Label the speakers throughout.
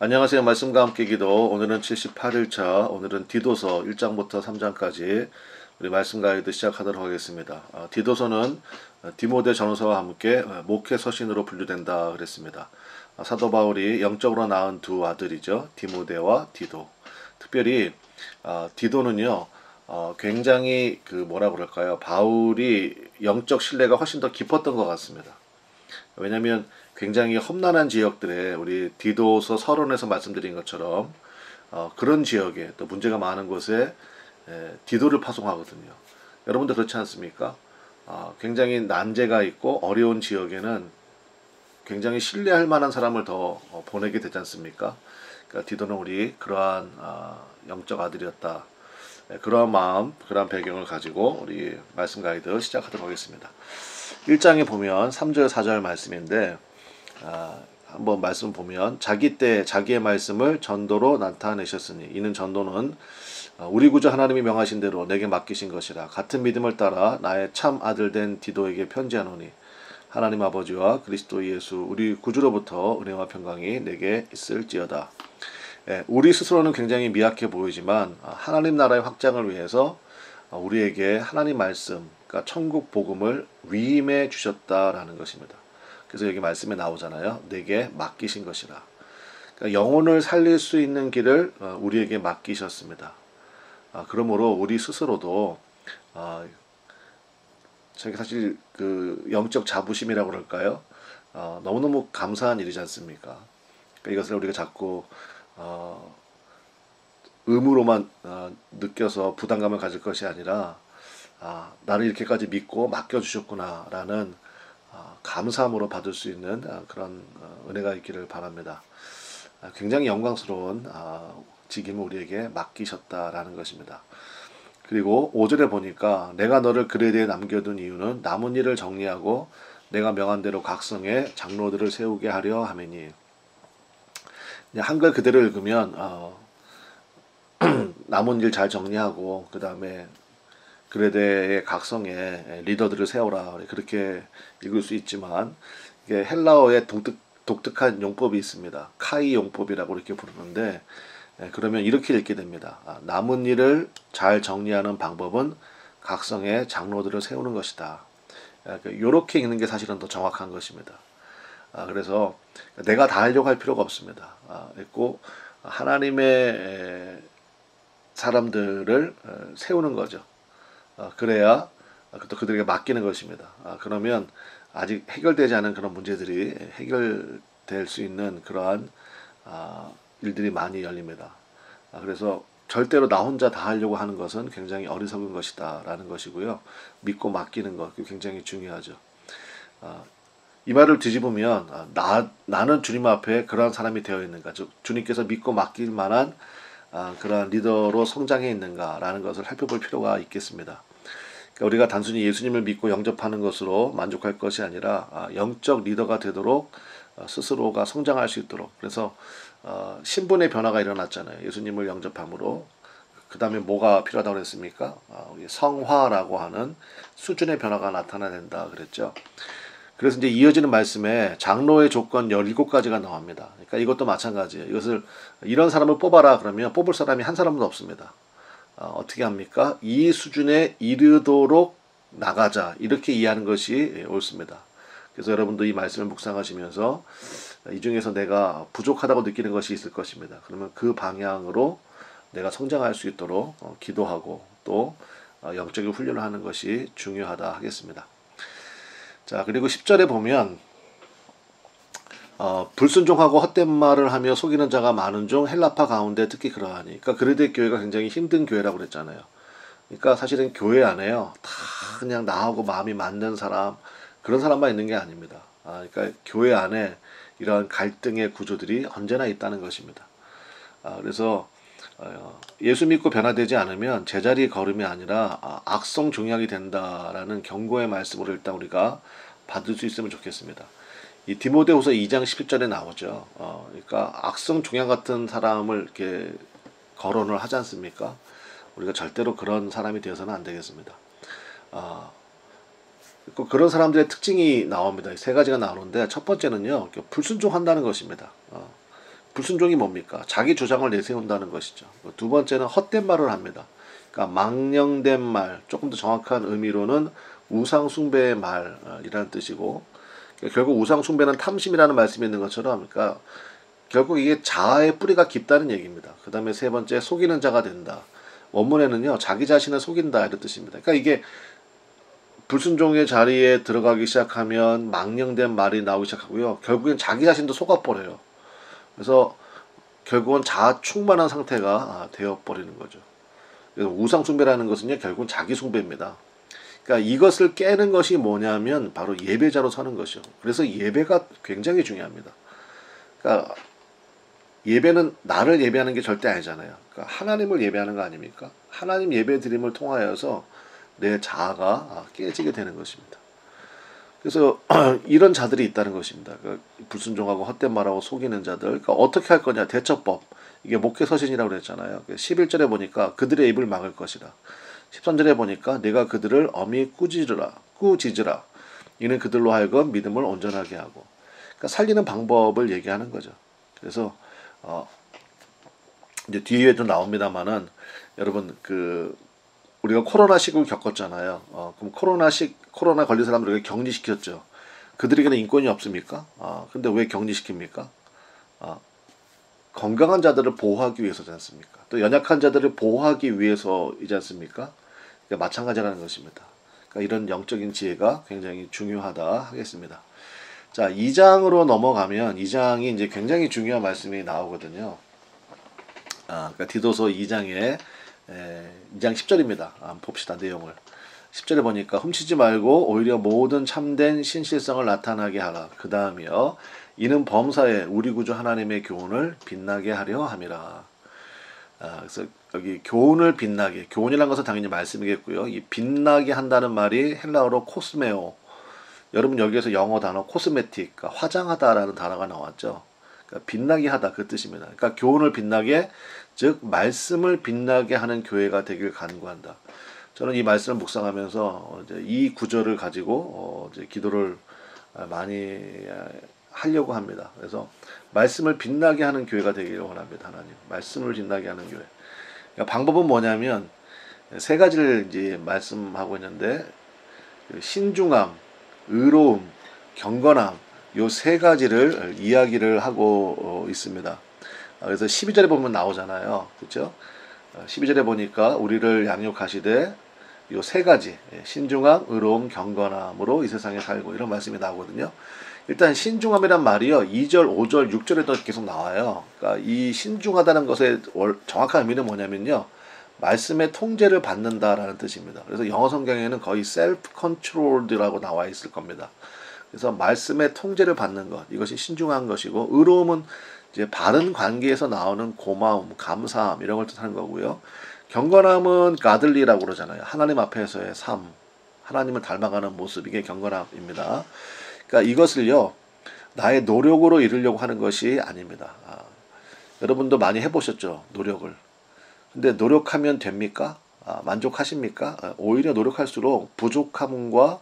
Speaker 1: 안녕하세요. 말씀과 함께 기도. 오늘은 78일차. 오늘은 디도서 1장부터 3장까지 우리 말씀 가이드 시작하도록 하겠습니다. 디도서는 디모데 전후서와 함께 목회 서신으로 분류된다 그랬습니다. 사도 바울이 영적으로 낳은 두 아들이죠. 디모데와 디도. 특별히 디도는요. 굉장히 뭐라 그럴까요? 바울이 영적 신뢰가 훨씬 더 깊었던 것 같습니다. 왜냐하면 굉장히 험난한 지역들에 우리 디도서 서론에서 말씀드린 것처럼 그런 지역에 또 문제가 많은 곳에 디도를 파송하거든요. 여러분도 그렇지 않습니까? 굉장히 난제가 있고 어려운 지역에는 굉장히 신뢰할 만한 사람을 더 보내게 되지 않습니까? 그러니까 디도는 우리 그러한 영적 아들이었다. 그러한 마음, 그러한 배경을 가지고 우리 말씀 가이드 시작하도록 하겠습니다. 1장에 보면 3절 4절 말씀인데 한번 말씀 보면 자기 때 자기의 말씀을 전도로 나타내셨으니 이는 전도는 우리 구주 하나님이 명하신 대로 내게 맡기신 것이라. 같은 믿음을 따라 나의 참 아들 된 디도에게 편지하노니 하나님 아버지와 그리스도 예수 우리 구주로부터 은혜와 평강이 내게 있을지어다. 우리 스스로는 굉장히 미약해 보이지만 하나님 나라의 확장을 위해서 우리에게 하나님 말씀, 그러니까 천국 복음을 위임해 주셨다라는 것입니다. 그래서 여기 말씀에 나오잖아요. 내게 맡기신 것이라. 그러니까 영혼을 살릴 수 있는 길을 우리에게 맡기셨습니다. 그러므로 우리 스스로도 저게 사실 그 영적 자부심이라고 그럴까요? 너무너무 감사한 일이지 않습니까? 그러니까 이것을 우리가 자꾸 의무로만 느껴서 부담감을 가질 것이 아니라 나를 이렇게까지 믿고 맡겨주셨구나라는 감사함으로 받을 수 있는 그런 은혜가 있기를 바랍니다. 굉장히 영광스러운 직임을 우리에게 맡기셨다라는 것입니다. 그리고 5절에 보니까 내가 너를 글에 대해 남겨둔 이유는 남은 일을 정리하고 내가 명한 대로 각성에 장로들을 세우게 하려 함이니. 한글 그대로 읽으면 남은 일 잘 정리하고 그 다음에 글에 대해 각성에 리더들을 세워라 그렇게 읽을 수 있지만 이게 헬라어의 독특한 용법이 있습니다. 카이 용법이라고 이렇게 부르는데 그러면 이렇게 읽게 됩니다. 남은 일을 잘 정리하는 방법은 각성의 장로들을 세우는 것이다. 이렇게 읽는 게 사실은 더 정확한 것입니다. 그래서 내가 다 하려고 할 필요가 없습니다. 있고 하나님의 사람들을 세우는 거죠. 그래야 또 그들에게 맡기는 것입니다. 그러면 아직 해결되지 않은 그런 문제들이 해결될 수 있는 그러한 일들이 많이 열립니다. 그래서 절대로 나 혼자 다 하려고 하는 것은 굉장히 어리석은 것이다 라는 것이고요. 믿고 맡기는 것 굉장히 중요하죠. 이 말을 뒤집으면 나는 주님 앞에 그러한 사람이 되어 있는가, 즉 주님께서 믿고 맡길 만한 그러한 리더로 성장해 있는가라는 것을 살펴볼 필요가 있겠습니다. 그러니까 우리가 단순히 예수님을 믿고 영접하는 것으로 만족할 것이 아니라 영적 리더가 되도록 스스로가 성장할 수 있도록. 그래서 신분의 변화가 일어났잖아요. 예수님을 영접함으로. 그 다음에 뭐가 필요하다고 그랬습니까? 성화라고 하는 수준의 변화가 나타나야 된다 그랬죠. 그래서 이제 이어지는 말씀에 장로의 조건 17가지가 나옵니다. 그러니까 이것도 마찬가지예요. 이것을 이런 사람을 뽑아라 그러면 뽑을 사람이 한 사람도 없습니다. 어떻게 합니까? 이 수준에 이르도록 나가자 이렇게 이해하는 것이 옳습니다. 그래서 여러분도 이 말씀을 묵상하시면서 이 중에서 내가 부족하다고 느끼는 것이 있을 것입니다. 그러면 그 방향으로 내가 성장할 수 있도록 기도하고 또 영적인 훈련을 하는 것이 중요하다 하겠습니다. 자, 그리고 10절에 보면 불순종하고 헛된 말을 하며 속이는 자가 많은 중 헬라파 가운데 특히 그러하니. 그러니까 그리스도의 교회가 굉장히 힘든 교회라고 그랬잖아요. 그러니까 사실은 교회 안에요, 다 그냥 나하고 마음이 맞는 사람, 그런 사람만 있는 게 아닙니다. 그러니까 교회 안에 이러한 갈등의 구조들이 언제나 있다는 것입니다. 그래서 예수 믿고 변화되지 않으면 제자리 걸음이 아니라 악성 종약이 된다라는 경고의 말씀으로 일단 우리가 받을 수 있으면 좋겠습니다. 이 디모데후서 2장 11절에 나오죠. 그러니까 악성 종약 같은 사람을 이렇게 거론을 하지 않습니까? 우리가 절대로 그런 사람이 되어서는 안 되겠습니다. 그런 사람들의 특징이 나옵니다. 세 가지가 나오는데 첫 번째는요, 불순종한다는 것입니다. 불순종이 뭡니까? 자기 주장을 내세운다는 것이죠. 두 번째는 헛된 말을 합니다. 그러니까 망령된 말, 조금 더 정확한 의미로는 우상숭배의 말이라는 뜻이고, 결국 우상숭배는 탐심이라는 말씀이 있는 것처럼, 그러니까 결국 이게 자아의 뿌리가 깊다는 얘기입니다. 그 다음에 세 번째, 속이는 자가 된다. 원문에는요, 자기 자신을 속인다 이런 뜻입니다. 그러니까 이게 불순종의 자리에 들어가기 시작하면 망령된 말이 나오기 시작하고요. 결국엔 자기 자신도 속아버려요. 그래서 결국은 자아 충만한 상태가 되어버리는 거죠. 그래서 우상숭배라는 것은요, 결국은 자기숭배입니다. 그러니까 이것을 깨는 것이 뭐냐면 바로 예배자로 서는 것이요. 그래서 예배가 굉장히 중요합니다. 그러니까 예배는 나를 예배하는 게 절대 아니잖아요. 그러니까 하나님을 예배하는 거 아닙니까? 하나님 예배 드림을 통하여서 내 자아가 깨지게 되는 것입니다. 그래서 이런 자들이 있다는 것입니다. 그러니까 불순종하고 헛된 말하고 속이는 자들. 그러니까 어떻게 할 거냐? 대처법. 이게 목회서신이라고 그랬잖아요. 11절에 보니까 그들의 입을 막을 것이라. 13절에 보니까 내가 그들을 엄히 꾸짖으라. 이는 그들로 하여금 믿음을 온전하게 하고. 그러니까 살리는 방법을 얘기하는 거죠. 그래서 이제 뒤에도 나옵니다만은 여러분 우리가 코로나 시국을 겪었잖아요. 그럼 코로나 걸린 사람들에게 격리시켰죠. 그들에게는 인권이 없습니까? 근데 왜 격리시킵니까? 건강한 자들을 보호하기 위해서지 않습니까? 또 연약한 자들을 보호하기 위해서이지 않습니까? 그러니까 마찬가지라는 것입니다. 그러니까 이런 영적인 지혜가 굉장히 중요하다 하겠습니다. 자, 2장으로 넘어가면 2장이 이제 굉장히 중요한 말씀이 나오거든요. 그러니까 디도서 2장에 2장 10절입니다. 한번 봅시다. 내용을. 10절에 보니까 훔치지 말고 오히려 모든 참된 신실성을 나타나게 하라. 그 다음이요. 이는 범사에 우리 구주 하나님의 교훈을 빛나게 하려 함이라. 그래서 여기 교훈을 빛나게. 교훈이라는 것은 당연히 말씀이겠고요. 이 빛나게 한다는 말이 헬라어로 코스메오. 여러분 여기에서 영어 단어 코스메틱, 그러니까 화장하다라는 단어가 나왔죠. 그러니까 빛나게 하다 그 뜻입니다. 그러니까 교훈을 빛나게, 즉 말씀을 빛나게 하는 교회가 되길 간구한다. 저는 이 말씀을 묵상하면서 이제 이 구절을 가지고 이제 기도를 많이 하려고 합니다. 그래서 말씀을 빛나게 하는 교회가 되기를 원합니다. 하나님, 말씀을 빛나게 하는 교회. 그러니까 방법은 뭐냐면 세 가지를 이제 말씀하고 있는데 신중함, 의로움, 경건함 요 세 가지를 이야기를 하고 있습니다. 그래서 12절에 보면 나오잖아요. 그렇죠? 12절에 보니까 우리를 양육하시되 요 세 가지 신중함, 의로움, 경건함으로 이 세상에 살고 이런 말씀이 나오거든요. 일단 신중함이란 말이요. 2절, 5절, 6절에도 계속 나와요. 그러니까 이 신중하다는 것의 정확한 의미는 뭐냐면요. 말씀의 통제를 받는다라는 뜻입니다. 그래서 영어 성경에는 거의 self-controlled라고 나와 있을 겁니다. 그래서 말씀의 통제를 받는 것, 이것이 신중한 것이고, 의로움은 이제 바른 관계에서 나오는 고마움, 감사함 이런 걸 뜻하는 거고요. 경건함은 가들리라고 그러잖아요. 하나님 앞에서의 삶, 하나님을 닮아가는 모습, 이게 경건함입니다. 그러니까 이것을요, 나의 노력으로 이루려고 하는 것이 아닙니다. 여러분도 많이 해보셨죠, 노력을. 근데 노력하면 됩니까? 만족하십니까? 오히려 노력할수록 부족함과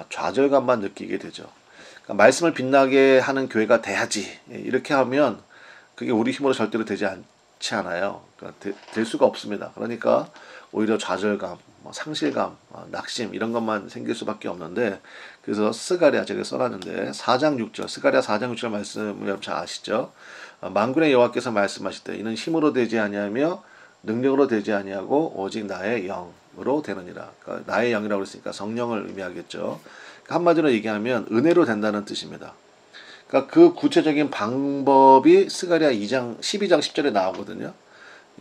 Speaker 1: 좌절감만 느끼게 되죠. 그러니까 말씀을 빛나게 하는 교회가 돼야지. 이렇게 하면 그게 우리 힘으로 절대로 되지 않지 않아요. 그러니까 될 수가 없습니다. 그러니까 오히려 좌절감, 상실감, 낙심 이런 것만 생길 수밖에 없는데, 그래서 스가랴 제가 써놨는데 4장 6절 스가랴 4장 6절 말씀을 여러분 잘 아시죠? 만군의 여호와께서 말씀하실 때 이는 힘으로 되지 아니하며 능력으로 되지 아니하고 오직 나의 영으로 되느니라. 그러니까 나의 영이라고 했으니까 성령을 의미하겠죠. 그러니까 한마디로 얘기하면 은혜로 된다는 뜻입니다. 그러니까 그 구체적인 방법이 스가랴 12장 10절에 나오거든요.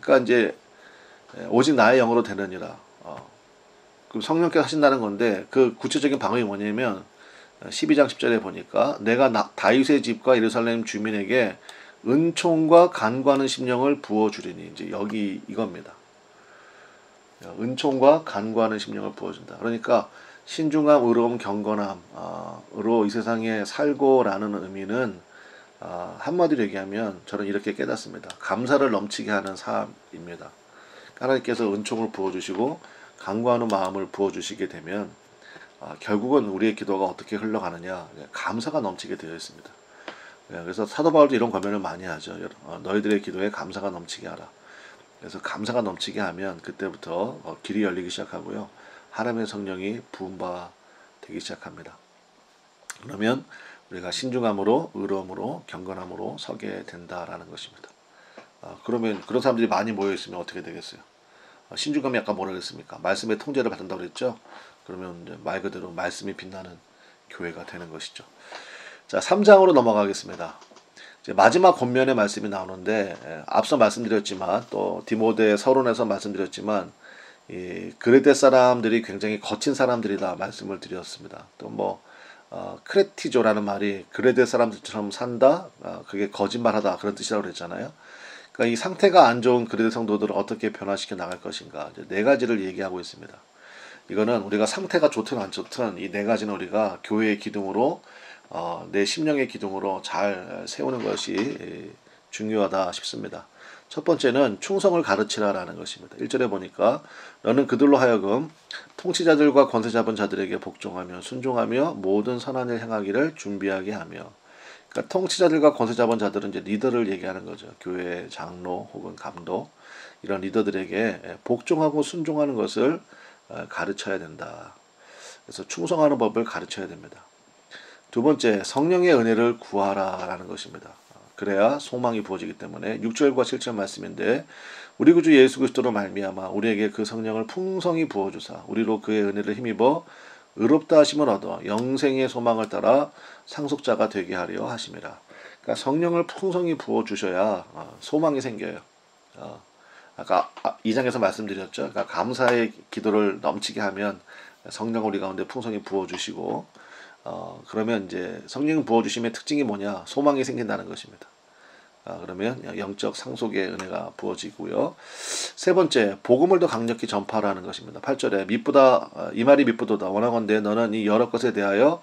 Speaker 1: 그러니까 이제 오직 나의 영으로 되느니라. 그럼 성령께서 하신다는 건데 그 구체적인 방법이 뭐냐면 12장 10절에 보니까 내가 다윗의 집과 예루살렘 주민에게 은총과 간구하는 심령을 부어주리니, 이제 여기 이겁니다. 은총과 간구하는 심령을 부어준다. 그러니까 신중함, 의로움, 경건함으로 이 세상에 살고라는 의미는 한마디로 얘기하면 저는 이렇게 깨닫습니다. 감사를 넘치게 하는 삶입니다. 하나님께서 은총을 부어주시고 간구하는 마음을 부어주시게 되면 결국은 우리의 기도가 어떻게 흘러가느냐, 감사가 넘치게 되어 있습니다. 그래서 사도 바울도 이런 권면을 많이 하죠. 너희들의 기도에 감사가 넘치게 하라. 그래서 감사가 넘치게 하면 그때부터 길이 열리기 시작하고요. 하나님의 성령이 부음바 되기 시작합니다. 그러면 우리가 신중함으로 의로움으로 경건함으로 서게 된다라는 것입니다. 그러면 그런 사람들이 많이 모여 있으면 어떻게 되겠어요? 신중함이 아까 뭐라 그랬습니까? 말씀의 통제를 받는다고 그랬죠? 그러면 이제 말 그대로 말씀이 빛나는 교회가 되는 것이죠. 자, 3장으로 넘어가겠습니다. 이제 마지막 권면의 말씀이 나오는데 앞서 말씀드렸지만 또 디모데 서론에서 말씀드렸지만 이 그레데 사람들이 굉장히 거친 사람들이다 말씀을 드렸습니다. 또 뭐 크레티조라는 말이 그레데 사람들처럼 산다, 그게 거짓말하다 그런 뜻이라고 그랬잖아요. 그러니까 이 상태가 안 좋은 그레데 성도들을 어떻게 변화시켜 나갈 것인가 이제 네 가지를 얘기하고 있습니다. 이거는 우리가 상태가 좋든 안 좋든 이 네 가지는 우리가 교회의 기둥으로 내 심령의 기둥으로 잘 세우는 것이 중요하다 싶습니다. 첫 번째는 충성을 가르치라라는 것입니다. 1절에 보니까 너는 그들로 하여금 통치자들과 권세 잡은 자들에게 복종하며 순종하며 모든 선한 일 행하기를 준비하게 하며, 그러니까 통치자들과 권세 잡은 자들은 이제 리더를 얘기하는 거죠. 교회 장로 혹은 감독 이런 리더들에게 복종하고 순종하는 것을 가르쳐야 된다. 그래서 충성하는 법을 가르쳐야 됩니다. 두 번째, 성령의 은혜를 구하라라는 것입니다. 그래야 소망이 부어지기 때문에 6절과 7절 말씀인데 우리 구주 예수 그리스도로 말미암아 우리에게 그 성령을 풍성히 부어주사 우리로 그의 은혜를 힘입어 의롭다 하심을 얻어 영생의 소망을 따라 상속자가 되게 하려 하심이라. 그러니까 성령을 풍성히 부어주셔야 소망이 생겨요. 아까 2장에서 말씀드렸죠. 그러니까 감사의 기도를 넘치게 하면 성령 우리 가운데 풍성히 부어주시고 그러면 이제 성령 부어주심의 특징이 뭐냐? 소망이 생긴다는 것입니다. 그러면 영적 상속의 은혜가 부어지고요. 세 번째, 복음을 더 강력히 전파하라는 것입니다. 8절에 미쁘다 이 말이 미쁘도다 원하건대 너는 이 여러 것에 대하여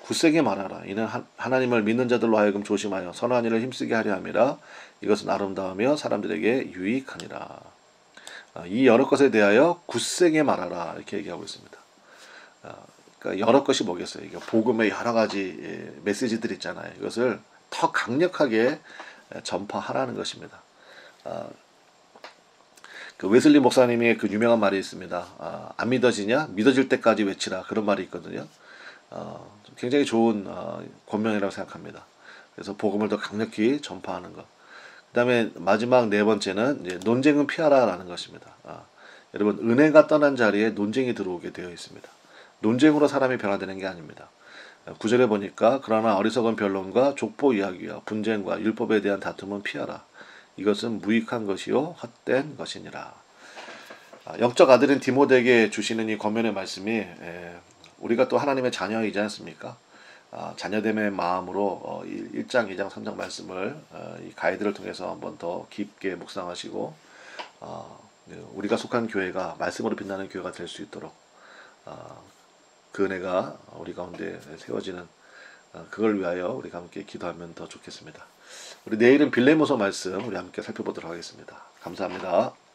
Speaker 1: 굳세게 말하라. 이는 하나님을 믿는 자들로 하여금 조심하여 선한 일을 힘쓰게 하려 함이라. 이것은 아름다우며 사람들에게 유익하니라. 이 여러 것에 대하여 굳세게 말하라 이렇게 얘기하고 있습니다. 그러니까 여러 것이 뭐겠어요? 이게 복음의 여러 가지 메시지들 있잖아요. 이것을 더 강력하게 전파하라는 것입니다. 그 웨슬리 목사님의 그 유명한 말이 있습니다. 안 믿어지냐? 믿어질 때까지 외치라. 그런 말이 있거든요. 굉장히 좋은 권면이라고 생각합니다. 그래서 복음을 더 강력히 전파하는 것. 그 다음에 마지막 네 번째는 이제 논쟁은 피하라라는 것입니다. 여러분 은혜가 떠난 자리에 논쟁이 들어오게 되어 있습니다. 논쟁으로 사람이 변화되는 게 아닙니다. 9절에 보니까 그러나 어리석은 변론과 족보 이야기와 분쟁과 율법에 대한 다툼은 피하라. 이것은 무익한 것이요 헛된 것이니라. 영적 아들인 디모데에게 주시는 이 권면의 말씀이 우리가 또 하나님의 자녀이지 않습니까? 자녀됨의 마음으로 1장, 2장, 3장 말씀을 이 가이드를 통해서 한번 더 깊게 묵상하시고 우리가 속한 교회가 말씀으로 빛나는 교회가 될 수 있도록 그 은혜가 우리 가운데 세워지는 그걸 위하여 우리가 함께 기도하면 더 좋겠습니다. 우리 내일은 빌레모서 말씀 우리 함께 살펴보도록 하겠습니다. 감사합니다.